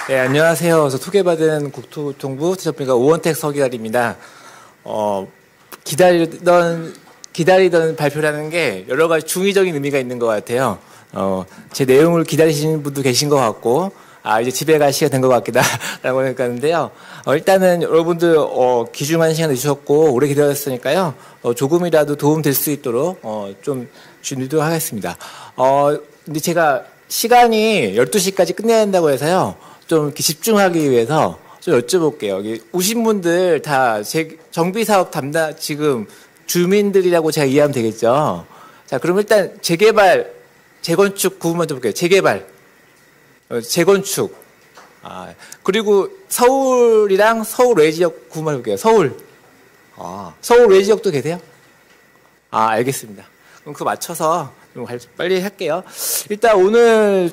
네, 안녕하세요. 저 소개받은 국토교통부 지적병가 오원택 서기관입니다. 기다리던 발표라는 게 여러 가지 중의적인 의미가 있는 것 같아요. 제 내용을 기다리시는 분도 계신 것 같고, 이제 집에 갈 시간 된 것 같기다, 라고 생각하는데요. 일단은 여러분들, 귀중한 시간 내주셨고, 오래 기다렸으니까요. 조금이라도 도움 될 수 있도록, 좀 준비도 하겠습니다. 근데 제가 시간이 12시까지 끝내야 한다고 해서요. 좀 이렇게 집중하기 위해서 좀 여쭤볼게요. 여기 오신 분들 다 정비사업 담당, 지금 주민들이라고 제가 이해하면 되겠죠? 자, 그럼 일단 재개발, 재건축 구분 먼저 볼게요. 재개발, 재건축. 그리고 서울이랑 서울 외 지역 구분해 볼게요. 서울. 서울 외 지역도 계세요? 알겠습니다. 그럼 그거 맞춰서 좀 빨리 할게요. 일단 오늘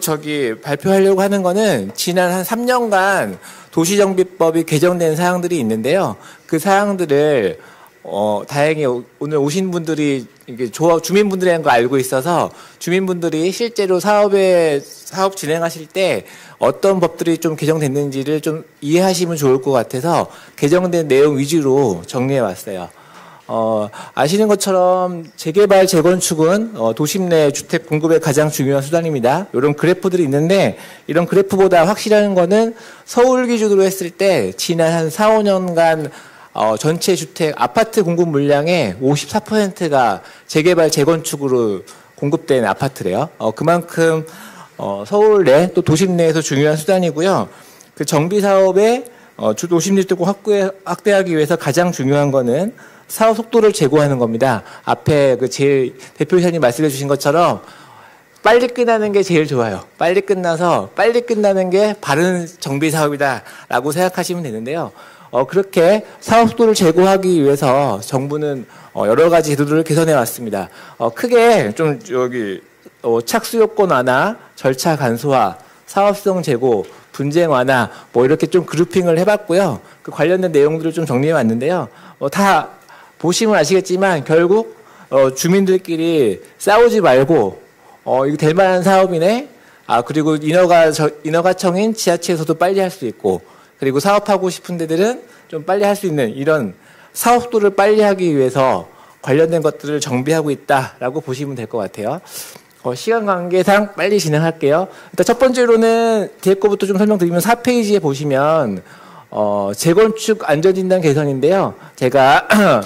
발표하려고 하는 거는 지난 한 3년간 도시정비법이 개정된 사항들이 있는데요. 그 사항들을 다행히 오늘 오신 분들이 이게 주민분들이라는 거 알고 있어서 주민분들이 실제로 사업 진행하실 때 어떤 법들이 좀 개정됐는지를 좀 이해하시면 좋을 것 같아서 개정된 내용 위주로 정리해 왔어요. 아시는 것처럼 재개발, 재건축은 도심 내 주택 공급의 가장 중요한 수단입니다. 이런 그래프들이 있는데 이런 그래프보다 확실한 거는 서울 기준으로 했을 때 지난 한 4, 5년간 전체 주택 아파트 공급 물량의 54%가 재개발, 재건축으로 공급된 아파트래요. 그만큼 서울 내 또 도심 내에서 중요한 수단이고요. 그 정비 사업의 도심 주택을 확대하기 위해서 가장 중요한 거는 사업 속도를 제고하는 겁니다. 앞에 제일 대표이사님 말씀해 주신 것처럼 빨리 끝나는 게 제일 좋아요. 빨리 끝나서 빨리 끝나는 게 바른 정비 사업이다라고 생각하시면 되는데요. 그렇게 사업 속도를 제고하기 위해서 정부는 여러 가지 제도들을 개선해 왔습니다. 크게 좀 착수 요건 완화, 절차 간소화, 사업성 제고, 분쟁 완화 이렇게 좀 그룹핑을 해봤고요. 그 관련된 내용들을 좀 정리해 왔는데요. 다 보시면 아시겠지만 결국 주민들끼리 싸우지 말고 이거 될 만한 사업이네. 그리고 인허가청인 지자체에서도 빨리 할 수 있고, 그리고 사업하고 싶은 데들은 좀 빨리 할 수 있는 이런 사업도를 빨리 하기 위해서 관련된 것들을 정비하고 있다라고 보시면 될 것 같아요. 시간 관계상 빨리 진행할게요. 일단 첫 번째로는 뒤에 거부터 좀 설명드리면 4페이지에 보시면 재건축 안전진단 개선인데요. 제가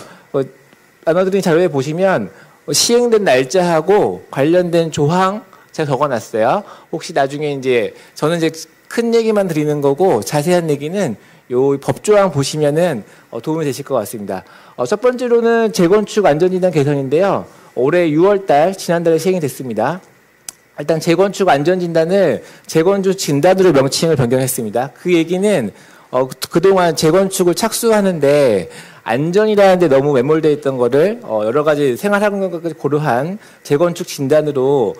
나눠드린 자료에 보시면 시행된 날짜하고 관련된 조항 제가 적어놨어요. 혹시 나중에 저는 큰 얘기만 드리는 거고 자세한 얘기는 요 법조항 보시면은 도움이 되실 것 같습니다. 첫 번째로는 재건축 안전진단 개선인데요. 올해 6월달 지난달에 시행이 됐습니다. 일단 재건축 안전진단을 재건축 진단으로 명칭을 변경했습니다. 그 얘기는 그동안 재건축을 착수하는데 안전이라는 데 너무 매몰되어 있던 거를 여러 가지 생활환경까지 고려한 재건축 진단으로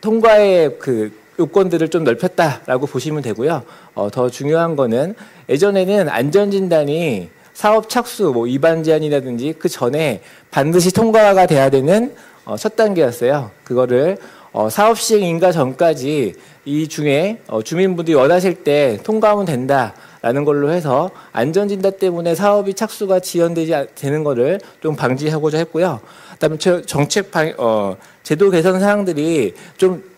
통과의 요건들을 좀 넓혔다라고 보시면 되고요. 더 중요한 거는 예전에는 안전진단이 사업 착수, 위반 제한이라든지 그 전에 반드시 통과가 돼야 되는 첫 단계였어요. 그거를 사업 시행 인가 전까지 이 중에 주민분들이 원하실 때 통과하면 된다라는 걸로 해서 안전진단 때문에 사업이 착수가 되는 거를 좀 방지하고자 했고요. 그다음에 제도 개선 사항들이 좀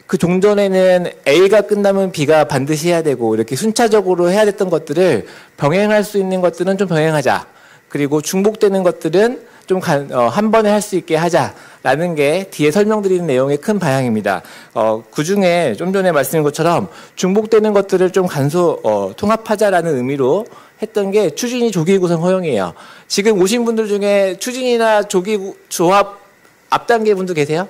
그 종전에는 A가 끝나면 B가 반드시 해야 되고 이렇게 순차적으로 해야 됐던 것들을 병행할 수 있는 것들은 좀 병행하자. 그리고 중복되는 것들은 좀 한 번에 할 수 있게 하자라는 게 뒤에 설명드리는 내용의 큰 방향입니다. 그 중에 좀 전에 말씀드린 것처럼 중복되는 것들을 좀 통합하자라는 의미로 했던 게 추진위 조기 구성 허용이에요. 지금 오신 분들 중에 추진이나 조기 조합 앞단계 분도 계세요?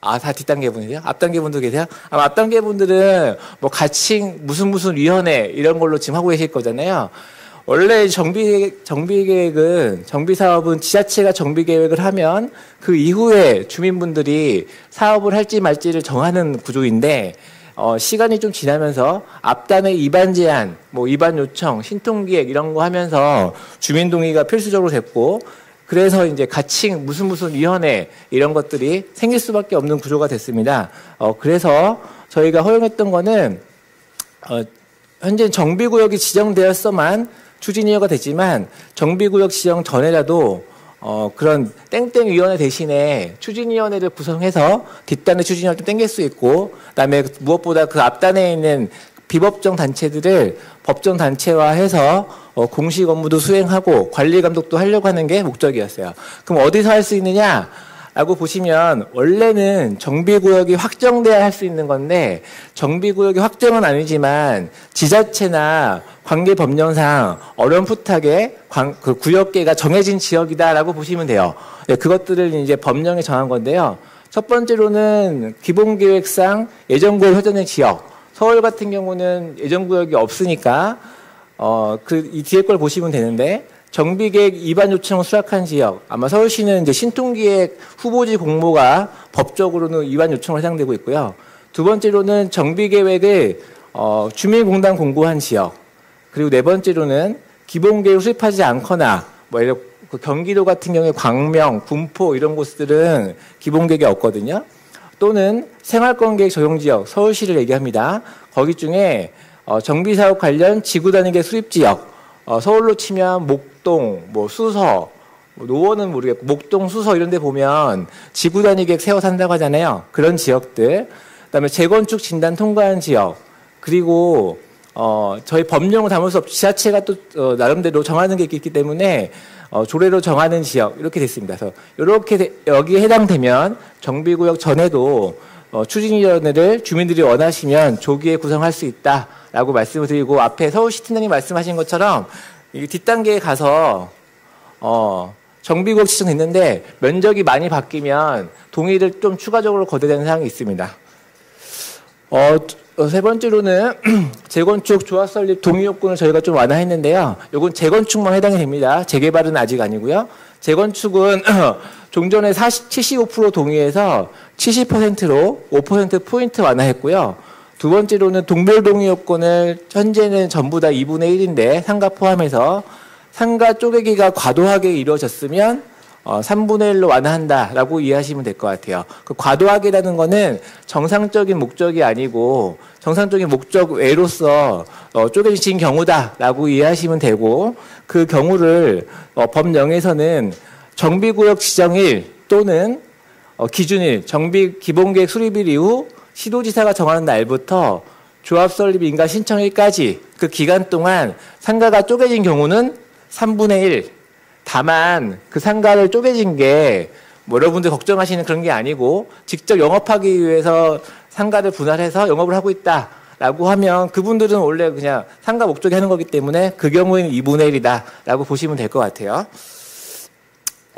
다 뒷단계 분이세요? 앞단계 분도 계세요? 아마 앞단계 분들은 가칭 무슨 위원회 이런 걸로 지금 하고 계실 거잖아요. 원래 정비계획은, 정비사업은 지자체가 정비계획을 하면 그 이후에 주민분들이 사업을 할지 말지를 정하는 구조인데, 시간이 좀 지나면서 앞단의 이반 제한, 이반 요청, 신통기획 이런 거 하면서 주민 동의가 필수적으로 됐고, 그래서 가칭 무슨 위원회 이런 것들이 생길 수밖에 없는 구조가 됐습니다. 그래서 저희가 허용했던 거는 현재 정비구역이 지정되었어만 추진위원회가 됐지만 정비구역 지정 전에라도 그런 땡땡위원회 대신에 추진위원회를 구성해서 뒷단의 추진을 좀 땡길 수 있고, 그다음에 무엇보다 그 앞단에 있는 비법정 단체들을 법정 단체화해서 공식 업무도 수행하고 관리 감독도 하려고 하는 게 목적이었어요. 그럼 어디서 할 수 있느냐라고 보시면 원래는 정비구역이 확정돼야 할 수 있는 건데 정비구역이 확정은 아니지만 지자체나 관계 법령상 어렴풋하게 그 구역계가 정해진 지역이다라고 보시면 돼요. 네, 그것들을 이제 법령에 정한 건데요. 첫 번째로는 기본계획상 예정구역 회전의 지역. 서울 같은 경우는 예정구역이 없으니까 이 뒤에 걸 보시면 되는데 정비계획 위반 요청을 수락한 지역, 아마 서울시는 이제 신통기획 후보지 공모가 법적으로는 위반 요청을 해당되고 있고요. 두 번째로는 정비계획을 주민공단 공고한 지역, 그리고 네 번째로는 기본계획을 수립하지 않거나 뭐 이런 그 경기도 같은 경우에 광명, 군포 이런 곳들은 기본계획이 없거든요. 또는 생활권계획 적용지역, 서울시를 얘기합니다. 거기 중에 정비사업 관련 지구단위계획 수립지역, 서울로 치면 목동, 뭐 수서, 노원은 모르겠고 목동, 수서 이런 데 보면 지구단위계획 세워서 한다고 하잖아요. 그런 지역들, 그다음에 재건축 진단 통과한 지역, 그리고 저희 법령을 담을 수 없이 지자체가 또 나름대로 정하는 게 있기 때문에 조례로 정하는 지역 이렇게 됐습니다. 그래서 이렇게 여기에 해당되면 정비구역 전에도 추진위원회를 주민들이 원하시면 조기에 구성할 수 있다라고 말씀을 드리고, 앞에 서울시 팀장님 말씀하신 것처럼 이 뒷단계에 가서 정비구역 지정됐는데 면적이 많이 바뀌면 동의를 좀 추가적으로 거둬야 되는 사항이 있습니다. 세 번째로는 재건축 조합 설립 동의 요건을 저희가 좀 완화했는데요. 이건 재건축만 해당이 됩니다. 재개발은 아직 아니고요. 재건축은 종전에 75% 동의해서 70%로 5%포인트 완화했고요. 두 번째로는 동별 동의 요건을 현재는 전부 다 2분의 1인데 상가 포함해서 상가 쪼개기가 과도하게 이루어졌으면 3분의 1로 완화한다라고 이해하시면 될 것 같아요. 그 과도하게라는 거는 정상적인 목적이 아니고 정상적인 목적 외로서 쪼개진 경우다라고 이해하시면 되고, 그 경우를 법령에서는 정비구역 지정일 또는 기준일, 정비 기본계획 수립일 이후 시도지사가 정하는 날부터 조합 설립 인가 신청일까지 그 기간 동안 상가가 쪼개진 경우는 3분의 1. 다만 그 상가를 쪼개진 게 뭐 여러분들 걱정하시는 그런 게 아니고 직접 영업하기 위해서 상가를 분할해서 영업을 하고 있다라고 하면 그분들은 원래 그냥 상가 목적이 하는 거기 때문에 그 경우에는 2분의 1이다라고 보시면 될 것 같아요.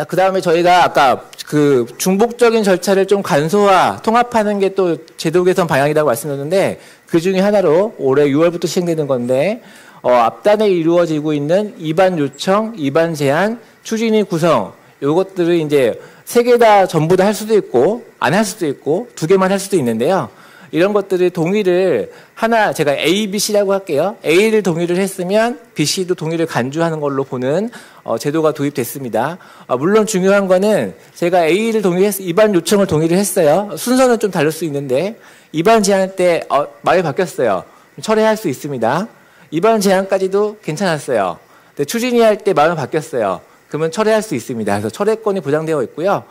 그 다음에 저희가 아까 그 중복적인 절차를 좀 간소화, 통합하는 게 또 제도 개선 방향이라고 말씀드렸는데 그 중에 하나로 올해 6월부터 시행되는 건데 앞단에 이루어지고 있는 입안 요청, 입안 제안, 추진위 구성 요것들을 이제 3개 다 전부 다 할 수도 있고 안 할 수도 있고 2개만 할 수도 있는데요. 이런 것들을 동의를 하나 제가 A, B, C라고 할게요. A를 동의를 했으면 B, C도 동의를 간주하는 걸로 보는 제도가 도입됐습니다. 물론 중요한 거는 제가 A를 입안 요청을 동의를 했어요. 순서는 좀 다를 수 있는데 입안 제안 때 마음이 바뀌었어요. 철회할 수 있습니다. 입안 제안까지도 괜찮았어요. 근데 추진위 할 때 마음이 바뀌었어요. 그러면 철회할 수 있습니다. 그래서 철회권이 보장되어 있고요.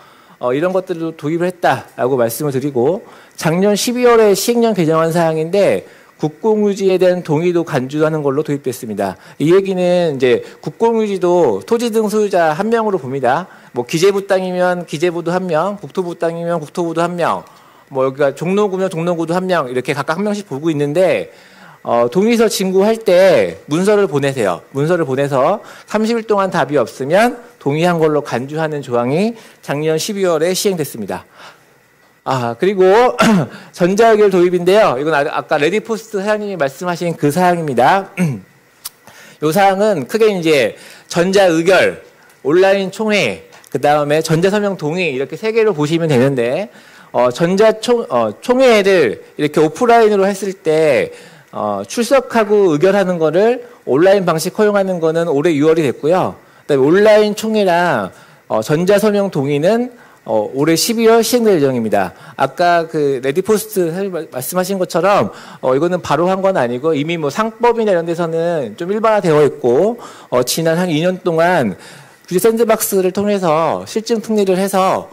이런 것들도 도입을 했다라고 말씀을 드리고, 작년 12월에 시행령 개정한 사항인데 국공유지에 대한 동의도 간주하는 걸로 도입됐습니다. 이 얘기는 이제 국공유지도 토지 등 소유자 1명으로 봅니다. 뭐 기재부 땅이면 기재부도 1명, 국토부 땅이면 국토부도 1명, 뭐 여기가 종로구면 종로구도 1명 이렇게 각각 1명씩 보고 있는데 동의서 진구할 때 문서를 보내세요. 문서를 보내서 30일 동안 답이 없으면 동의한 걸로 간주하는 조항이 작년 12월에 시행됐습니다. 그리고 전자의결 도입인데요. 이건 아까 레디포스트 사장님이 말씀하신 그 사항입니다. 이 사항은 크게 이제 전자의결, 온라인 총회, 그 다음에 전자서명 동의 이렇게 3개로 보시면 되는데 총회를 이렇게 오프라인으로 했을 때 출석하고 의결하는 거를 온라인 방식 허용하는 거는 올해 6월이 됐고요. 그다음에 온라인 총회랑 전자서명 동의는 올해 12월 시행될 예정입니다. 아까 그 레디포스트 말씀하신 것처럼 이거는 바로 한 건 아니고 이미 뭐 상법이나 이런 데서는 좀 일반화되어 있고 지난 한 2년 동안 규제 샌드박스를 통해서 실증 특례를 해서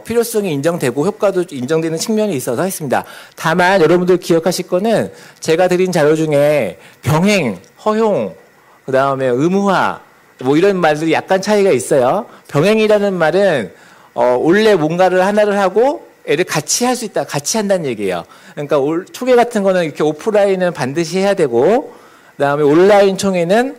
필요성이 인정되고 효과도 인정되는 측면이 있어서 했습니다. 다만 여러분들 기억하실 거는 제가 드린 자료 중에 병행, 허용, 그 다음에 의무화 뭐 이런 말들이 약간 차이가 있어요. 병행이라는 말은 원래 뭔가를 하나를 하고 애를 같이 할 수 있다, 같이 한다는 얘기예요. 그러니까 총회 같은 거는 이렇게 오프라인은 반드시 해야 되고, 그다음에 온라인 총회는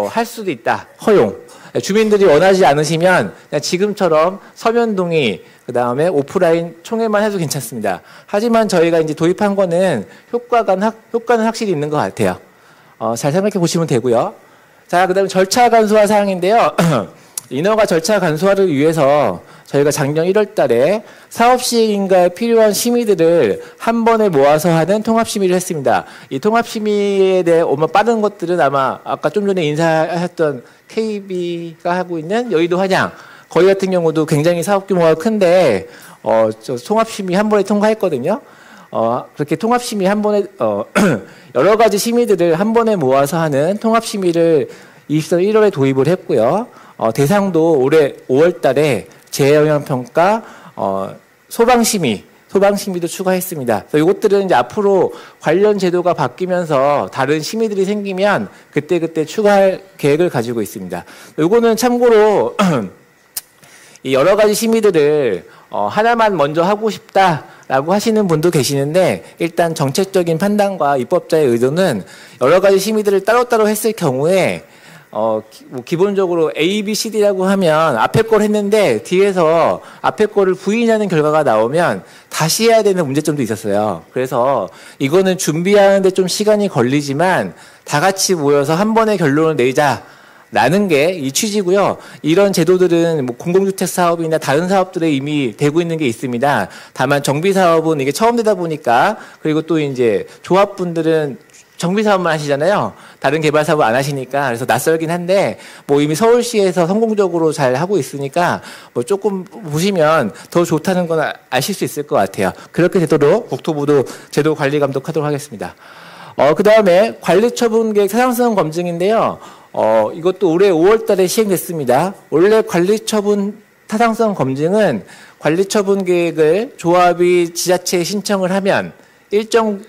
할 수도 있다, 허용. 주민들이 원하지 않으시면 그냥 지금처럼 서면 동의, 그다음에 오프라인 총회만 해도 괜찮습니다. 하지만 저희가 이제 도입한 거는 효과는 확실히 있는 것 같아요. 잘 생각해 보시면 되고요. 자, 그다음에 절차 간소화 사항인데요. 인허가 절차 간소화를 위해서 저희가 작년 1월 달에 사업 시행인가에 필요한 심의들을 한 번에 모아서 하는 통합심의를 했습니다. 이 통합심의에 대해 빠른 것들은 아마 아까 좀 전에 인사하셨던 KB가 하고 있는 여의도 한양, 거기 같은 경우도 굉장히 사업 규모가 큰데, 통합심의 한 번에 통과했거든요. 그렇게 통합심의 한 번에, 여러 가지 심의들을 한 번에 모아서 하는 통합심의를 24년 1월에 도입을 했고요. 대상도 올해 5월 달에 재해영향평가, 소방심의도 추가했습니다. 그래서 이것들은 이제 앞으로 관련 제도가 바뀌면서 다른 심의들이 생기면 그때 추가할 계획을 가지고 있습니다. 이거는 참고로 이 여러 가지 심의들을 하나만 먼저 하고 싶다라고 하시는 분도 계시는데, 일단 정책적인 판단과 입법자의 의도는 여러 가지 심의들을 따로따로 했을 경우에 뭐 기본적으로 A, B, C, D라고 하면 앞에 걸 했는데 뒤에서 앞에 거를 부인하는 결과가 나오면 다시 해야 되는 문제점도 있었어요. 그래서 이거는 준비하는데 좀 시간이 걸리지만 다 같이 모여서 한 번에 결론을 내자라는 게 이 취지고요. 이런 제도들은 뭐 공공주택 사업이나 다른 사업들에 이미 되고 있는 게 있습니다. 다만 정비 사업은 이게 처음 되다 보니까, 그리고 또 이제 조합분들은 정비 사업만 하시잖아요. 다른 개발 사업 안 하시니까. 그래서 낯설긴 한데, 뭐 이미 서울시에서 성공적으로 잘 하고 있으니까 뭐 조금 보시면 더 좋다는 건 아실 수 있을 것 같아요. 그렇게 되도록 국토부도 제도 관리 감독하도록 하겠습니다. 그 다음에 관리처분 계획 타당성 검증인데요. 이것도 올해 5월 달에 시행됐습니다. 원래 관리처분 타당성 검증은 관리처분 계획을 조합이 지자체에 신청을 하면 일정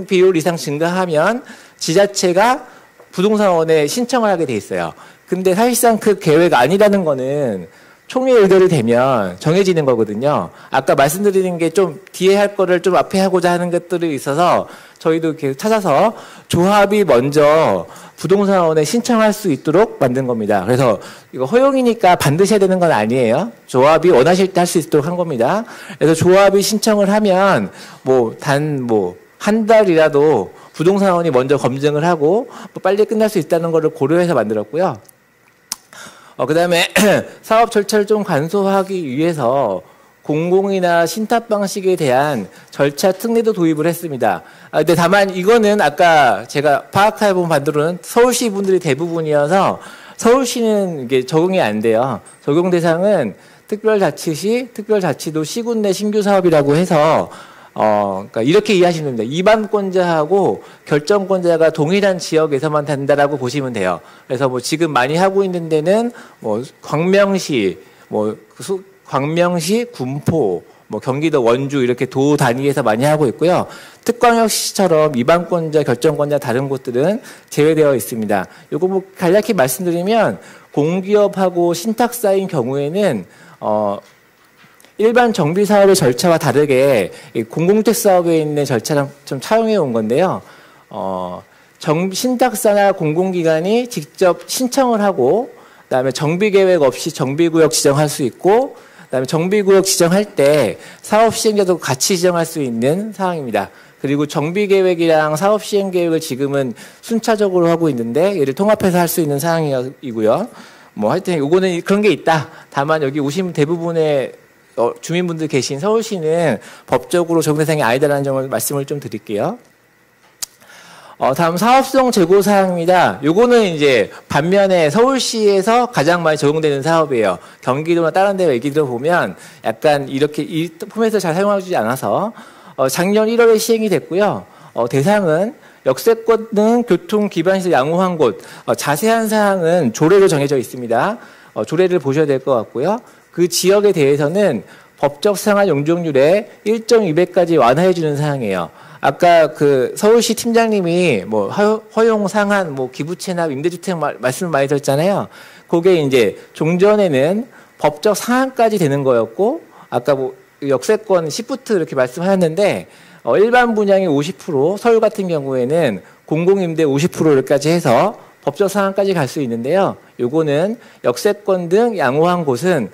비율 이상 증가하면 지자체가 부동산원에 신청을 하게 돼 있어요. 근데 사실상 그 계획 아니라는 거는 총회 의결이 되면 정해지는 거거든요. 아까 말씀드리는 게 좀 뒤에 할 거를 좀 앞에 하고자 하는 것들이 있어서 저희도 이렇게 찾아서 조합이 먼저 부동산원에 신청할 수 있도록 만든 겁니다. 그래서 이거 허용이니까 반드시 해야 되는 건 아니에요. 조합이 원하실 때 할 수 있도록 한 겁니다. 그래서 조합이 신청을 하면 한 달이라도 부동산원이 먼저 검증을 하고 빨리 끝날 수 있다는 것을 고려해서 만들었고요. 그 다음에 사업 절차를 좀 간소화하기 위해서 공공이나 신탁 방식에 대한 절차 특례도 도입을 했습니다. 근데 다만 이거는 아까 제가 파악해본 바로는 서울시 분들이 대부분이어서 서울시는 이게 적용이 안 돼요. 적용 대상은 특별자치시, 특별자치도 시군 내 신규 사업이라고 해서 그러니까 이렇게 이해하시면 됩니다. 입안권자하고 결정권자가 동일한 지역에서만 된다라고 보시면 돼요. 그래서 뭐 지금 많이 하고 있는 데는 뭐 광명시, 군포, 뭐 경기도 원주 이렇게 도 단위에서 많이 하고 있고요. 특광역시처럼 입안권자, 결정권자 다른 곳들은 제외되어 있습니다. 요거 뭐 간략히 말씀드리면 공기업하고 신탁사인 경우에는 일반 정비 사업의 절차와 다르게 공공주택 사업에 있는 절차랑 좀 차용해 온 건데요. 신탁사나 공공기관이 직접 신청을 하고, 그다음에 정비 계획 없이 정비구역 지정할 수 있고, 그다음에 정비구역 지정할 때 사업 시행자도 같이 지정할 수 있는 사항입니다. 그리고 정비 계획이랑 사업 시행 계획을 지금은 순차적으로 하고 있는데 얘를 통합해서 할 수 있는 사항이고요. 뭐 하여튼 이거는 그런 게 있다. 다만 여기 오신 대부분의 주민분들 계신 서울시는 법적으로 적용 대상이 아니다라는 점을 말씀을 좀 드릴게요. 다음 사업성 재고 사항입니다. 요거는 이제 반면에 서울시에서 가장 많이 적용되는 사업이에요. 경기도나 다른 데 얘기 들어보면 약간 이렇게 이 포맷을 잘 사용하지 않아서 작년 1월에 시행이 됐고요. 대상은 역세권 등 교통 기반시설 양호한 곳, 자세한 사항은 조례로 정해져 있습니다. 조례를 보셔야 될 것 같고요. 그 지역에 대해서는 법적 상한 용적률의 1.2배까지 완화해 주는 사항이에요. 아까 그 서울시 팀장님이 뭐 허용 상한 뭐 기부 체납 임대주택 말씀을 많이 드렸잖아요. 그게 이제 종전에는 법적 상한까지 되는 거였고 아까 뭐 역세권 10부트 이렇게 말씀하셨는데 일반 분양이 50%, 서울 같은 경우에는 공공임대 50%까지 해서 법적 상한까지 갈 수 있는데요. 요거는 역세권 등 양호한 곳은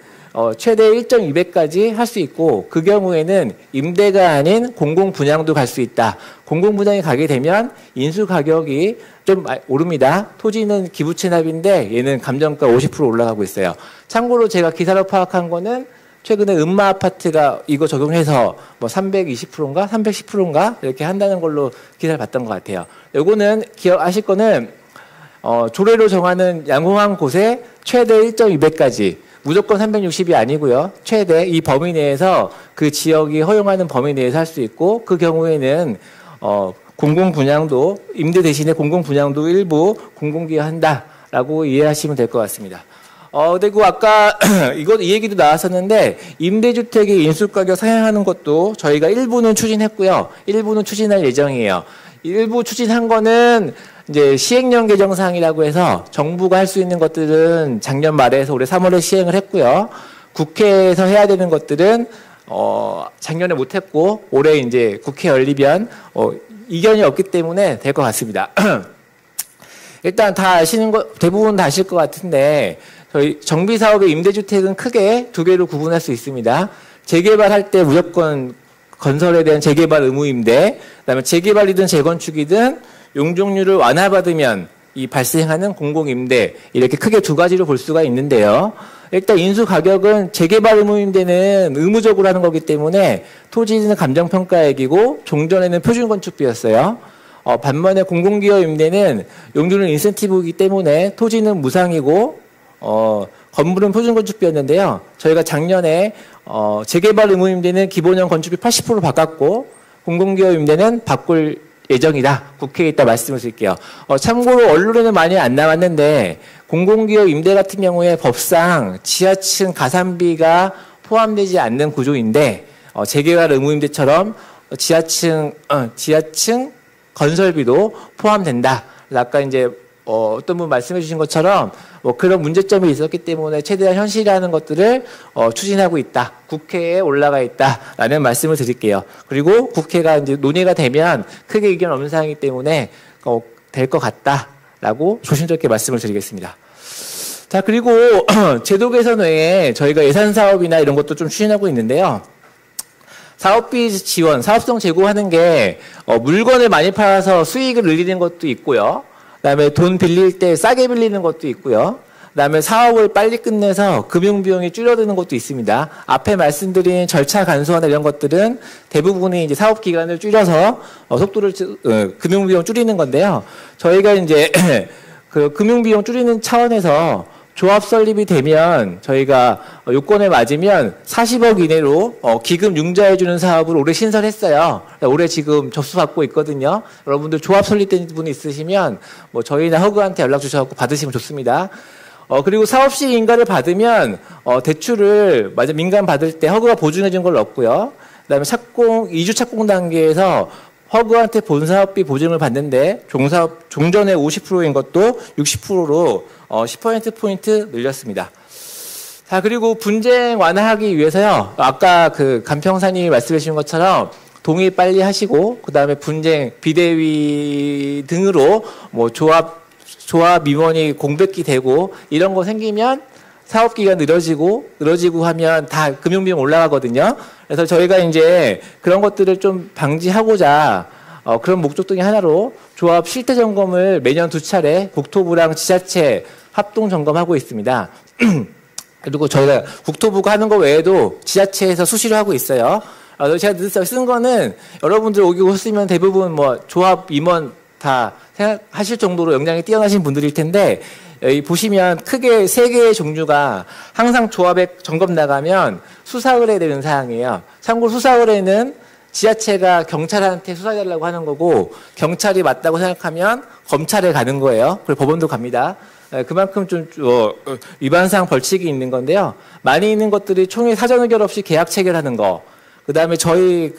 최대 1.2배까지 할 수 있고 그 경우에는 임대가 아닌 공공분양도 갈 수 있다. 공공분양이 가게 되면 인수 가격이 좀 오릅니다. 토지는 기부채납인데 얘는 감정가 50% 올라가고 있어요. 참고로 제가 기사로 파악한 거는 최근에 음마 아파트가 이거 적용해서 뭐 320%인가 310%인가 이렇게 한다는 걸로 기사를 봤던 것 같아요. 요거는 기억하실 거는 조례로 정하는 양호한 곳에 최대 1.2배까지 무조건 360이 아니고요. 최대 이 범위 내에서 그 지역이 허용하는 범위 내에서 할 수 있고 그 경우에는 공공분양도 임대 대신에 공공분양도 일부 공공기여한다라고 이해하시면 될 것 같습니다. 그리고 아까 이 얘기도 나왔었는데 임대주택의 인수가격 상향하는 것도 저희가 일부는 추진했고요. 일부는 추진할 예정이에요. 일부 추진한 거는 이제 시행령 개정사항이라고 해서 정부가 할 수 있는 것들은 작년 말에서 올해 3월에 시행을 했고요. 국회에서 해야 되는 것들은 작년에 못했고 올해 이제 국회 열리면 이견이 없기 때문에 될 것 같습니다. 일단 다 아시는 거 대부분 다 아실 것 같은데 저희 정비사업의 임대주택은 크게 두 개로 구분할 수 있습니다. 재개발할 때 무조건 건설에 대한 재개발 의무 임대, 그다음에 재개발이든 재건축이든 용적률을 완화받으면 이 발생하는 공공임대 이렇게 크게 두 가지로 볼 수가 있는데요. 일단 인수 가격은 재개발 의무 임대는 의무적으로 하는 거기 때문에 토지는 감정평가액이고 종전에는 표준건축비였어요. 반면에 공공기여 임대는 용적률 인센티브이기 때문에 토지는 무상이고 건물은 표준건축비였는데요. 저희가 작년에 재개발 의무 임대는 기본형 건축비 80% 바꿨고 공공기여 임대는 바꿀 예정이다. 국회에 있다 말씀을 드릴게요. 참고로 언론에는 많이 안 나왔는데 공공기업 임대 같은 경우에 법상 지하층 가산비가 포함되지 않는 구조인데 재개발 의무임대처럼 지하층 건설비도 포함된다. 아까 이제 어떤 분 말씀해 주신 것처럼 그런 문제점이 있었기 때문에 최대한 현실화하는 것들을 추진하고 있다. 국회에 올라가 있다라는 말씀을 드릴게요. 그리고 국회가 이제 논의가 되면 크게 의견 없는 사항이기 때문에 될 것 같다라고 조심스럽게 말씀을 드리겠습니다. 자, 그리고 제도 개선 외에 저희가 예산 사업이나 이런 것도 좀 추진하고 있는데요. 사업비 지원, 사업성 제고하는 게 물건을 많이 팔아서 수익을 늘리는 것도 있고요. 그다음에 돈 빌릴 때 싸게 빌리는 것도 있고요. 그다음에 사업을 빨리 끝내서 금융비용이 줄어드는 것도 있습니다. 앞에 말씀드린 절차 간소화나 이런 것들은 대부분이 이제 사업 기간을 줄여서 속도를 금융비용 줄이는 건데요. 저희가 이제 그 금융비용 줄이는 차원에서 조합 설립이 되면 저희가 요건에 맞으면 40억 이내로 기금 융자해주는 사업을 올해 신설했어요. 올해 지금 접수받고 있거든요. 여러분들 조합 설립된 분이 있으시면 저희나 허그한테 연락 주셔서 받으시면 좋습니다. 그리고 사업시 인가를 받으면 대출을 민간 받을 때 허그가 보증해준 걸 넣고요. 그다음에 이주 착공 단계에서 허그한테 본사업비 보증을 받는데 종전의 50%인 것도 60%로 10%포인트 늘렸습니다. 자, 그리고 분쟁 완화하기 위해서요. 아까 그 간평사님이 말씀해 주신 것처럼 동의 빨리 하시고 그다음에 분쟁 비대위 등으로 조합 임원이 공백기 되고 이런 거 생기면 사업기간 늘어지고 하면 다 금융비용 올라가거든요. 그래서 저희가 이제 그런 것들을 좀 방지하고자 그런 목적 중에 하나로 조합 실태 점검을 매년 2차례 국토부랑 지자체 합동 점검하고 있습니다. 그리고 저희가 국토부가 하는 거 외에도 지자체에서 수시로 하고 있어요. 제가 쓴 거는 여러분들 오시면 대부분 조합 임원 다 생각하실 정도로 역량이 뛰어나신 분들일 텐데 여기 보시면 크게 세 개의 종류가 항상 조합에 점검 나가면 수사의뢰 되는 사항이에요. 참고로 수사의뢰는 지자체가 경찰한테 수사해달라고 하는 거고 경찰이 맞다고 생각하면 검찰에 가는 거예요. 그리고 법원도 갑니다. 그만큼 좀 위반사항 벌칙이 있는 건데요. 많이 있는 것들이 총회 사전 의결 없이 계약 체결하는 거. 그다음에 저희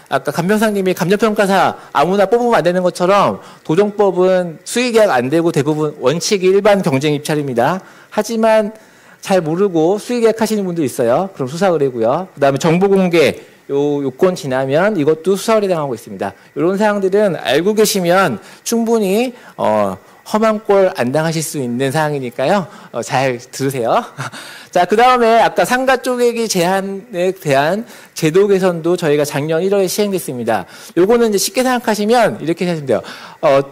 아까 감평사님이 감정평가사 아무나 뽑으면 안 되는 것처럼 도정법은 수의계약 안 되고 대부분 원칙이 일반 경쟁 입찰입니다. 하지만 잘 모르고 수의계약 하시는 분도 있어요. 그럼 수사 의뢰고요. 그다음에 정보 공개 요건 지나면 이것도 수사 의뢰 당하고 있습니다. 이런 사항들은 알고 계시면 충분히 험한 꼴 안 당하실 수 있는 사항이니까요. 잘 들으세요. 자, 그 다음에 아까 상가 쪼개기 제한에 대한 제도 개선도 저희가 작년 1월에 시행됐습니다. 요거는 이제 쉽게 생각하시면 이렇게 하시면 돼요.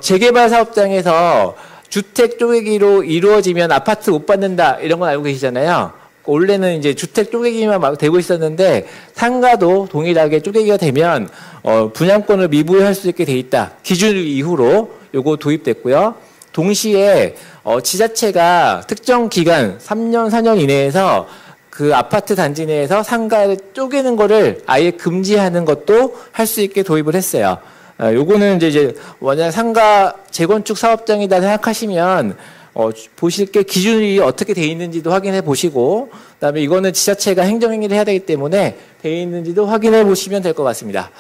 재개발 사업장에서 주택 쪼개기로 이루어지면 아파트 못 받는다 이런 건 알고 계시잖아요. 원래는 이제 주택 쪼개기만 막 되고 있었는데 상가도 동일하게 쪼개기가 되면 분양권을 미부여할 수 있게 돼 있다. 기준 이후로 요거 도입됐고요. 동시에 지자체가 특정 기간 3년, 4년 이내에서 그 아파트 단지 내에서 상가를 쪼개는 거를 아예 금지하는 것도 할 수 있게 도입을 했어요. 요거는 이제 만약 상가 재건축 사업장이다 생각하시면 보실 게 기준이 어떻게 돼 있는지도 확인해 보시고 그다음에 이거는 지자체가 행정행위를 해야 되기 때문에 돼 있는지도 확인해 보시면 될 것 같습니다.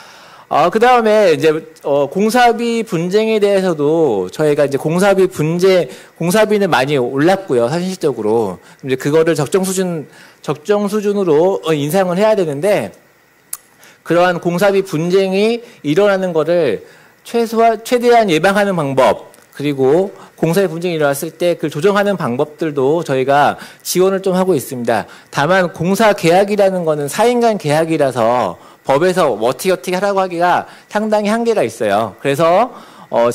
그 다음에 이제 공사비 분쟁에 대해서도 저희가 이제 공사비는 많이 올랐고요, 현실적으로. 이제 그거를 적정 수준으로 인상을 해야 되는데 그러한 공사비 분쟁이 일어나는 거를 최대한 예방하는 방법, 그리고 공사비 분쟁이 일어났을 때 그걸 조정하는 방법들도 저희가 지원을 좀 하고 있습니다. 다만 공사 계약이라는 거는 4인간 계약이라서 법에서 어떻게 하라고 하기가 상당히 한계가 있어요. 그래서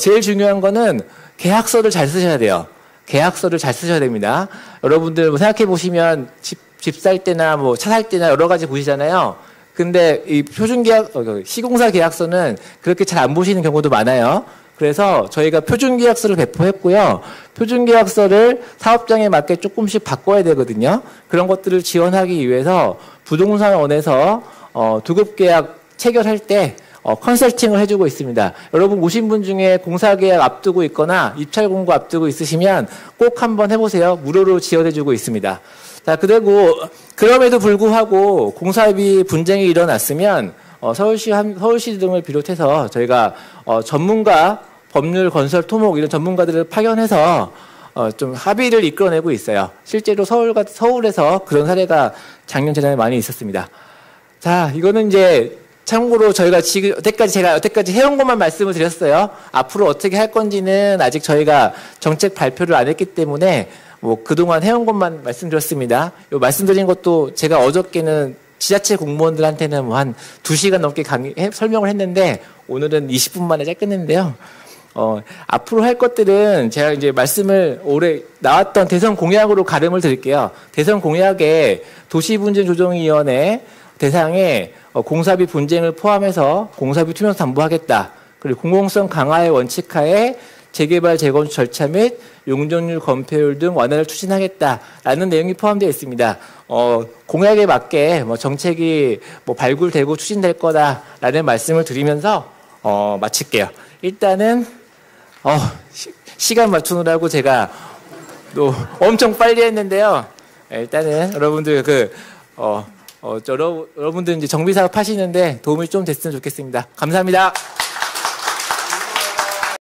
제일 중요한 거는 계약서를 잘 쓰셔야 돼요. 계약서를 잘 쓰셔야 됩니다. 여러분들 생각해 보시면 집 살 때나 뭐 차 살 때나 여러 가지 보시잖아요. 근데 이 표준계약, 시공사 계약서는 그렇게 잘 안 보시는 경우도 많아요. 그래서 저희가 표준계약서를 배포했고요. 표준계약서를 사업장에 맞게 조금씩 바꿔야 되거든요. 그런 것들을 지원하기 위해서 부동산원에서 두급계약 체결할 때 컨설팅을 해주고 있습니다. 여러분 오신 분 중에 공사계약 앞두고 있거나 입찰공고 앞두고 있으시면 꼭 한번 해보세요. 무료로 지원해주고 있습니다. 자, 그럼에도 불구하고 공사비 분쟁이 일어났으면 서울시 등을 비롯해서 저희가 전문가, 법률, 건설, 토목 이런 전문가들을 파견해서 좀 합의를 이끌어내고 있어요. 실제로 서울에서 그런 사례가 작년 재작년에 많이 있었습니다. 자, 이거는 이제 참고로 저희가 제가 여태까지 해온 것만 말씀을 드렸어요. 앞으로 어떻게 할 건지는 아직 저희가 정책 발표를 안 했기 때문에 뭐 그동안 해온 것만 말씀드렸습니다. 요 말씀드린 것도 제가 어저께는 지자체 공무원들한테는 뭐 한 2시간 넘게 설명을 했는데 오늘은 20분 만에 짧게 했는데요. 앞으로 할 것들은 제가 이제 말씀을 올해 나왔던 대선 공약으로 가름을 드릴게요. 대선 공약에 도시분쟁조정위원회 대상에 공사비 분쟁을 포함해서 공사비 투명성 담보하겠다. 그리고 공공성 강화의 원칙하에 재개발, 재건축 절차 및 용적률 검토율 등 완화를 추진하겠다라는 내용이 포함되어 있습니다. 공약에 맞게 정책이 발굴되고 추진될 거다라는 말씀을 드리면서 마칠게요. 일단은 시간 맞추느라고 제가 또 엄청 빨리 했는데요. 일단은 여러분들 여러분들 이제 정비 사업 하시는데 도움이 좀 됐으면 좋겠습니다. 감사합니다.